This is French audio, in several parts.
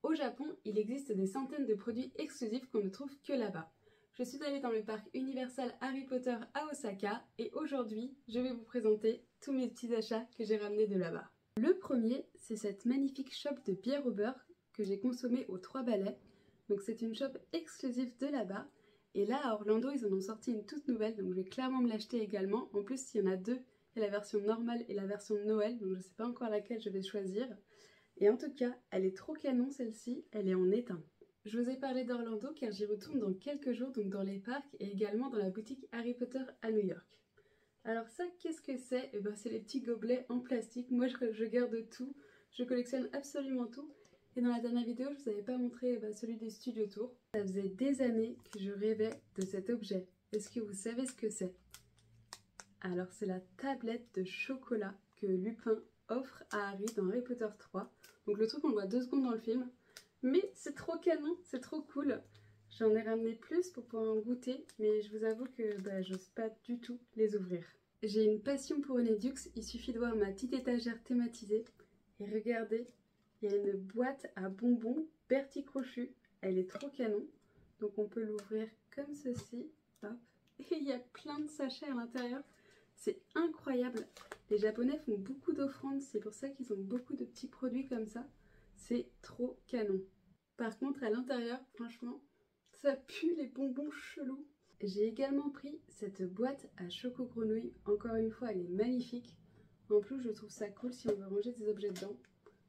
Au Japon, il existe des centaines de produits exclusifs qu'on ne trouve que là-bas. Je suis allée dans le parc Universal Harry Potter à Osaka et aujourd'hui, je vais vous présenter tous mes petits achats que j'ai ramenés de là-bas. Le premier, c'est cette magnifique shop de bière au beurre que j'ai consommée aux 3 balais. Donc c'est une shop exclusive de là-bas. Et là, à Orlando, ils en ont sorti une toute nouvelle, donc je vais clairement me l'acheter également. En plus, il y en a deux. Il y a la version normale et la version de Noël, donc je ne sais pas encore laquelle je vais choisir. Et en tout cas, elle est trop canon celle-ci, elle est en étain. Je vous ai parlé d'Orlando car j'y retourne dans quelques jours, donc dans les parcs et également dans la boutique Harry Potter à New York. Alors ça, qu'est-ce que c'est? Eh ben, c'est les petits gobelets en plastique. Moi, je garde tout, je collectionne absolument tout. Et dans la dernière vidéo, je vous avais pas montré celui des Studio Tour. Ça faisait des années que je rêvais de cet objet. Est-ce que vous savez ce que c'est? Alors c'est la tablette de chocolat que Lupin offre à Harry dans Harry Potter 3. Donc le truc on le voit 2 secondes dans le film. Mais c'est trop canon, c'est trop cool. J'en ai ramené plus pour pouvoir en goûter, mais je vous avoue que j'ose pas du tout les ouvrir. J'ai une passion pour Honeydew, il suffit de voir ma petite étagère thématisée. Et regardez, il y a une boîte à bonbons Bertie Crochu. Elle est trop canon. Donc on peut l'ouvrir comme ceci. Hop. Et il y a plein de sachets à l'intérieur. C'est incroyable. Les Japonais font beaucoup d'offrandes, c'est pour ça qu'ils ont beaucoup de petits produits comme ça. C'est trop canon. Par contre, à l'intérieur, franchement, ça pue les bonbons chelous. J'ai également pris cette boîte à choco-grenouille. Encore une fois, elle est magnifique. En plus, je trouve ça cool si on veut ranger des objets dedans.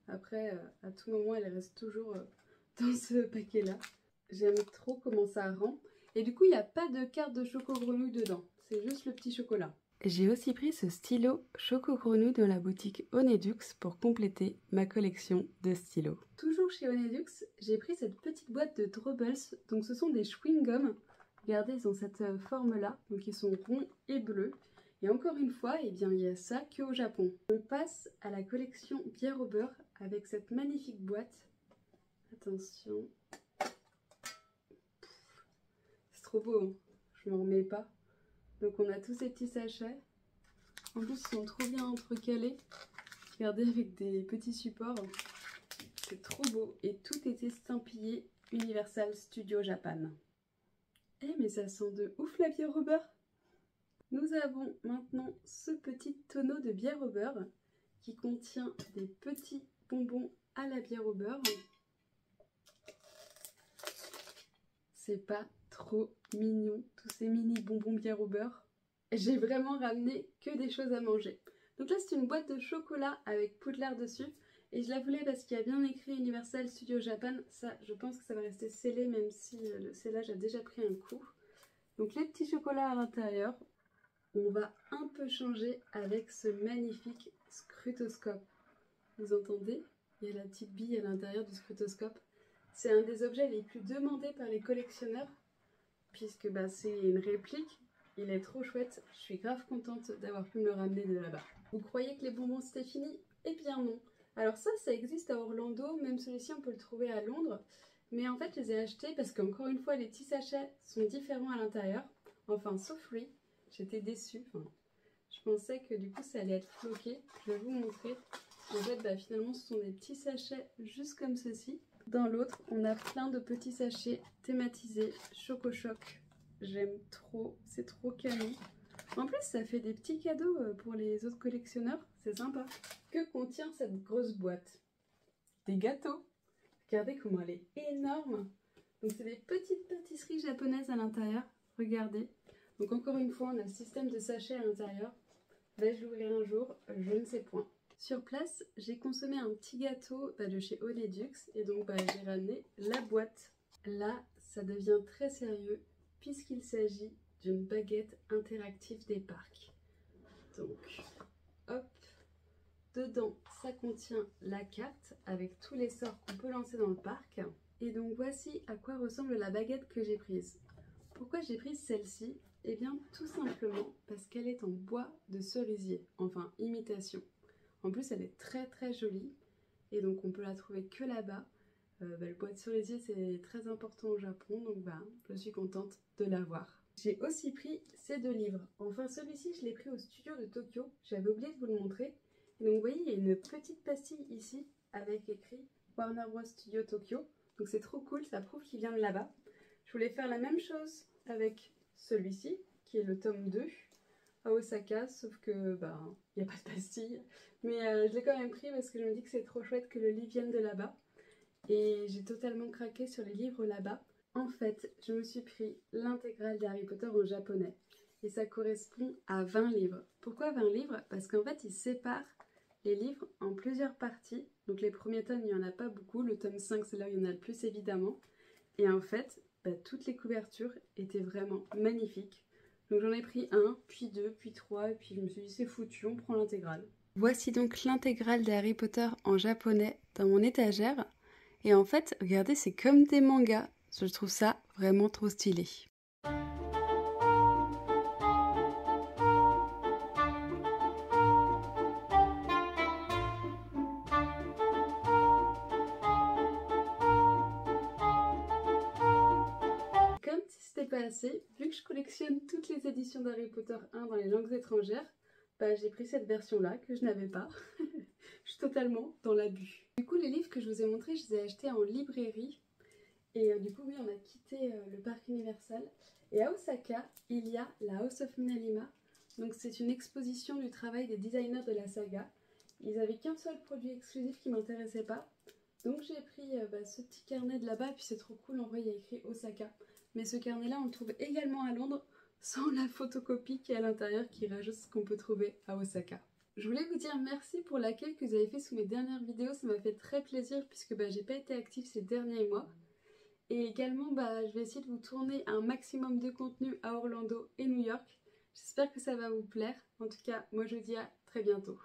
Après, à tout moment, elle reste toujours dans ce paquet-là. J'aime trop comment ça rend. Et du coup, il n'y a pas de carte de choco-grenouille dedans. C'est juste le petit chocolat. J'ai aussi pris ce stylo choco-grenouille dans la boutique Honeydew pour compléter ma collection de stylos. Toujours chez Honeydew, j'ai pris cette petite boîte de Drobbles. Donc ce sont des chewing-gums. Regardez, ils ont cette forme-là. Donc ils sont ronds et bleus. Et encore une fois, eh bien, il y a ça qu'au Japon. On passe à la collection bière au beurre avec cette magnifique boîte. Attention. C'est trop beau, hein, je m'en remets pas. Donc on a tous ces petits sachets. En plus ils sont trop bien entrecalés. Regardez avec des petits supports. C'est trop beau. Et tout est estampillé Universal Studio Japan. Eh mais ça sent de ouf la bière au beurre. Nous avons maintenant ce petit tonneau de bière au beurre qui contient des petits bonbons à la bière au beurre. C'est pas trop mignon, tous ces mini bonbons bière au beurre. J'ai vraiment ramené que des choses à manger. Donc là c'est une boîte de chocolat avec Poudlard dessus. Et je la voulais parce qu'il y a bien écrit Universal Studio Japan. Ça, je pense que ça va rester scellé même si le scellage a déjà pris un coup. Donc les petits chocolats à l'intérieur. On va un peu changer avec ce magnifique scrutoscope. Vous entendez? Il y a la petite bille à l'intérieur du scrutoscope. C'est un des objets les plus demandés par les collectionneurs, puisque c'est une réplique. Il est trop chouette, je suis grave contente d'avoir pu me le ramener de là-bas. Vous croyez que les bonbons c'était fini? Eh bien non. Alors ça existe à Orlando, même celui-ci on peut le trouver à Londres. Mais en fait je les ai achetés parce qu'encore une fois les petits sachets sont différents à l'intérieur. Enfin sauf lui, j'étais déçue. Je pensais que du coup ça allait être floqué. Je vais vous montrer. En fait finalement ce sont des petits sachets juste comme ceci. Dans l'autre, on a plein de petits sachets thématisés Choco Choc. J'aime trop, c'est trop canon. En plus, ça fait des petits cadeaux pour les autres collectionneurs, c'est sympa. Que contient cette grosse boîte? Des gâteaux. Regardez comment elle est énorme. Donc c'est des petites pâtisseries japonaises à l'intérieur. Regardez. Donc encore une fois, on a le système de sachets à l'intérieur. Vais-je l'ouvrir un jour? Je ne sais point. Sur place, j'ai consommé un petit gâteau de chez Honeydew et donc j'ai ramené la boîte. Là, ça devient très sérieux puisqu'il s'agit d'une baguette interactive des parcs. Donc, hop, dedans, ça contient la carte avec tous les sorts qu'on peut lancer dans le parc. Et donc, voici à quoi ressemble la baguette que j'ai prise. Pourquoi j'ai pris celle-ci? Eh bien, tout simplement parce qu'elle est en bois de cerisier, enfin imitation. En plus, elle est très très jolie et donc on peut la trouver que là-bas. Le bois de cerisier, c'est très important au Japon, donc je suis contente de l'avoir. J'ai aussi pris ces 2 livres. Enfin, celui-ci, je l'ai pris au studio de Tokyo. J'avais oublié de vous le montrer. Et donc, vous voyez, il y a une petite pastille ici avec écrit Warner Bros Studio Tokyo. Donc c'est trop cool, ça prouve qu'il vient de là-bas. Je voulais faire la même chose avec celui-ci, qui est le tome 2 à Osaka, sauf que il n'y a pas de pastille. Mais je l'ai quand même pris parce que je me dis que c'est trop chouette que le livre vienne de là-bas. Et j'ai totalement craqué sur les livres là-bas. En fait, je me suis pris l'intégrale d'Harry Potter en japonais. Et ça correspond à 20 livres. Pourquoi 20 livres? Parce qu'en fait, ils séparent les livres en plusieurs parties. Donc les premiers tomes, il n'y en a pas beaucoup. Le tome 5, c'est là où il y en a le plus évidemment. Et en fait, toutes les couvertures étaient vraiment magnifiques. Donc j'en ai pris un, puis deux, puis trois, et puis je me suis dit c'est foutu, on prend l'intégrale. Voici donc l'intégrale de Harry Potter en japonais dans mon étagère. Et en fait, regardez, c'est comme des mangas. Je trouve ça vraiment trop stylé. Comme si c'était pas assez, vu que je collectionne toutes les éditions d'Harry Potter 1 dans les langues étrangères, j'ai pris cette version-là que je n'avais pas. Je suis totalement dans l'abus. Du coup, les livres que je vous ai montrés, je les ai achetés en librairie. Et du coup, oui, on a quitté le parc Universal. Et à Osaka, il y a la House of Minalima. Donc c'est une exposition du travail des designers de la saga. Ils n'avaient qu'un seul produit exclusif qui ne m'intéressait pas. Donc j'ai pris ce petit carnet de là-bas. Puis c'est trop cool, en vrai, il y a écrit Osaka. Mais ce carnet-là, on le trouve également à Londres, sans la photocopie qui est à l'intérieur, qui rajoute ce qu'on peut trouver à Osaka. Je voulais vous dire merci pour l'accueil que vous avez fait sous mes dernières vidéos. Ça m'a fait très plaisir puisque j'ai pas été active ces derniers mois. Et également, je vais essayer de vous tourner un maximum de contenu à Orlando et New York. J'espère que ça va vous plaire. En tout cas, moi je vous dis à très bientôt.